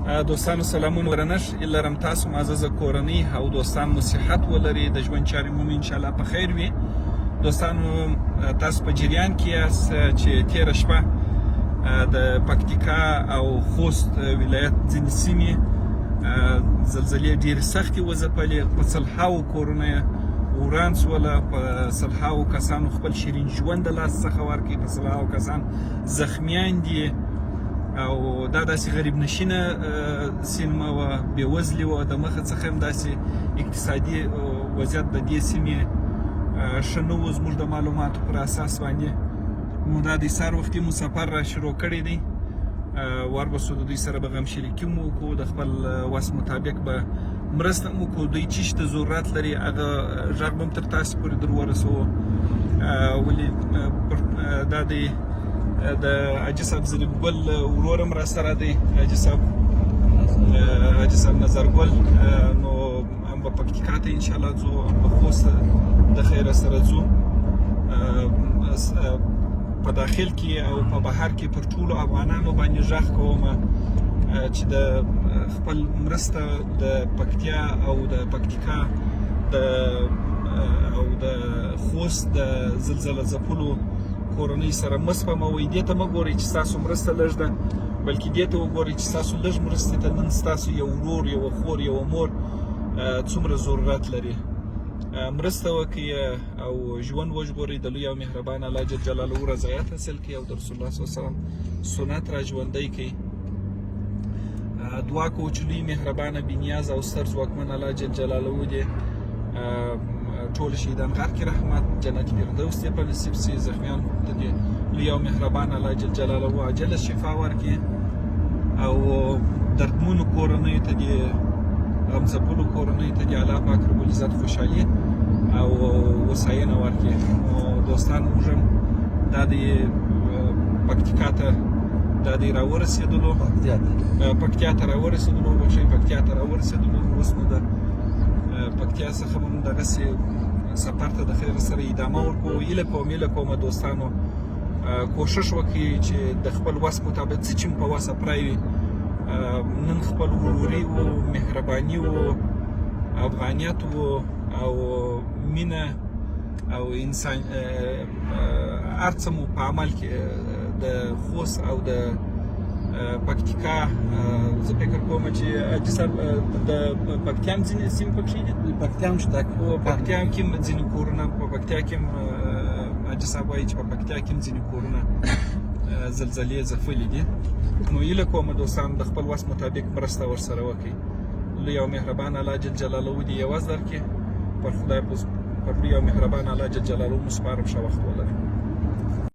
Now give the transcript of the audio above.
دوستانو سلامونه ورنښ لرم تاسو معززه کورنۍ او دوستان مو صحت ولري د ژوند چارې مو ان شاء الله په خیر وي. دوستانو تاسو په جریان کې یاست چې تیره شپه د پکتیکا او خوست ولایت ځینې سیمې زلزلې ډېرې سختې وځپلې، په سلهاوو کورونه وران سوله، په سلهاوو کسانو خپل شیرین ژوند د لاس څخه ورکړي، په سلهاوو کسان زخمیان دي او دا داسې غریب نشینه سیمه وه، بېوزلې وه، د مخه څخه هم داسې اقتصادي وضعیت د دې سیمې ښه نه و. زموږ د معلوماتو پر اساس باندې مو دا د ایثار وختي مو سفر را شروع کړی دی، وربسو د دوی سره به غم شریکي مو وکړو، د خپل وس مطابق به مرسته مو وکړو. دوی چې شته ضرورت لري هغه غږ به هم تر تاسې پورې در ورسوو. ولې دا د حاجي صاحب ظریف ګل ورور هم را سره دی، حاجي صاحب نظرګل، نو هم به پکتیکا ته انشاءالله ځو، هم به خوست د خیره سره ځو. په داخل کې او په بهر کې پر ټولو افغانانو باندې غږ کوم چې د خپل مرسته د پکتیا او د پکتیکا او د خوست د زلزله ځپلو کورنۍ سره مه سپموئ. دې ته مه ګورئ چې ستاسو مرسته لږ ده، بلکې دې ته وګورئ چې ستاسو لږ مرستې ته نن ستاسو یو ورور، یوه خور، یوه مور څومره ضرورت لري. مرسته وکړئ او ژوند وژغورئ، د لوی او مهربان الله جل جلاله رضایت حاصل کړئ او د رسول الله صلی الله علیه وسلم سنت را ژوندی کړئ. دعا کوو چې لوی مهربانه بېنیاز او ستر ځواکمن الله جل جلاله دې ټول شهیدان غر کې رحمت، جنت فردوس دې په نصیب سي، زخمیان ته دې لوی او مهربان الله جل جلاله عاجله شفا ورکړي او دردمنو کورنیو ته دې، غمځپلو کورنیو ته دې الله پاک رب العزت خوشحالي او هوساینه ورکړي. نو دوستان موږ هم دا د پکتیکا ته دا دی راورسېدلو، پکتیا ته راورسېدلو، اوس نو د پکتیا څخه هم دغسې سفر ته د خیر سره ادامه ورکړو. هیله کومه دوستانو کوشش وکړئ چې د خپل وس مطابق څه چې په وسه پرای وي، نن خپل وروري و، مهرباني و، افغانیت و او مینه او انسان هر څه مو په عمل کې د خوست او د پکتیکا زه فکر کوم چې حاجي صاحب د پکتیا هم ځینې سیمې پکښې دي، پکتیا هم شته، پکتیا هم کې هم ځینې کورونه، په پکتیا کې هم حاجي صاحب وایي چې په پکتیا کې هم ځینې کورونه زلزلې ځپلي دي. نو هیله کوم دوستان د خپل وس مطابق مرسته ورسره وکړئ. لوی او مهربان الله جل جلاله دې یوازې درکړي. پر خدای پر لوی او مهربان الله جل جلاله مو سپارم، ښه وخت ولرئ.